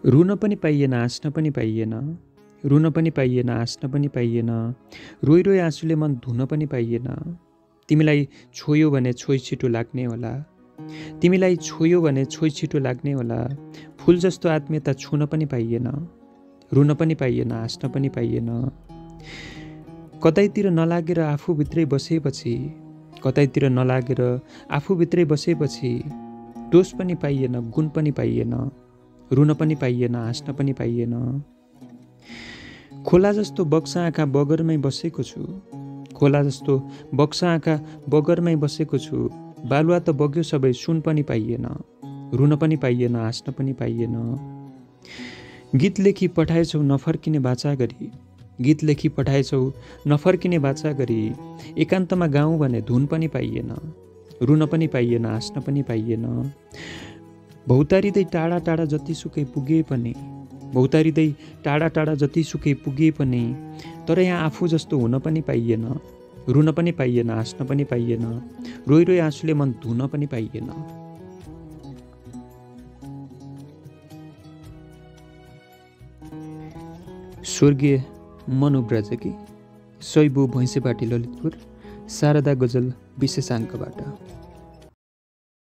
रुन पनि पाइएन, हाँस्न पनि पाइएन, रुन पनि पाइएन, हाँस्न पनि पाइएन, रोइ रोइ आँसुले मन धुन पनि पाइएन। तिमीलाई छोयो भने छोइ छिटो लाग्ने होला, तिमीलाई छोयो भने छोइ छिटो लाग्ने होला। फुल जस्तो आत्मीयता छुन पनि पाइएन, रुन पनि पाइएन, हाँस्न पनि पाइएन। कतैतिर नलागेर आफूभित्रै बसेपछि, कतैतिर नलागेर आफूभित्रै बसेपछि दोष पनि पाइएन, गुण पनि पाइएन, रुन पनि पाइएन, हाँस्न पनि पाइएन। खोला जस्तो बक्सा आँखा बगरमै बसेको छु, खोला जस्तो बक्सा आँखा बगरमै बसेको छु। बालुवा त बग्यो सबै, सुन पनि पाइएन, रुन पनि पाइएन, हाँस्न पनि पाइएन। गीत लेखी पठाएछौ नफर्किने बाचा गरी, गीत लेखी पठाएछौ नफर्किने बाचा गरी। एकान्तमा गाउँ भने धुन पनि पाइएन, रुन पनि पाइएन, हाँस्न पनि पाइएन। भौतारिँदै टाढा टाढा जतिसुकै पुगे पनि, भौतारिँदै टाढा टाढा जतिसुकै पुगे पनि, तर यहाँ आफू जस्तो हुन पनि पाइएन, रुन पनि पाइएन, हाँस्न पनि पाइएन, रोइ रोइ आँसुले मन धुन पनि पाइएन। स्वर्गीय मनु ब्रजकी, सैबु भैँसेपाटी ललितपुर, शारदा गजल विशेषाङ्कबाट।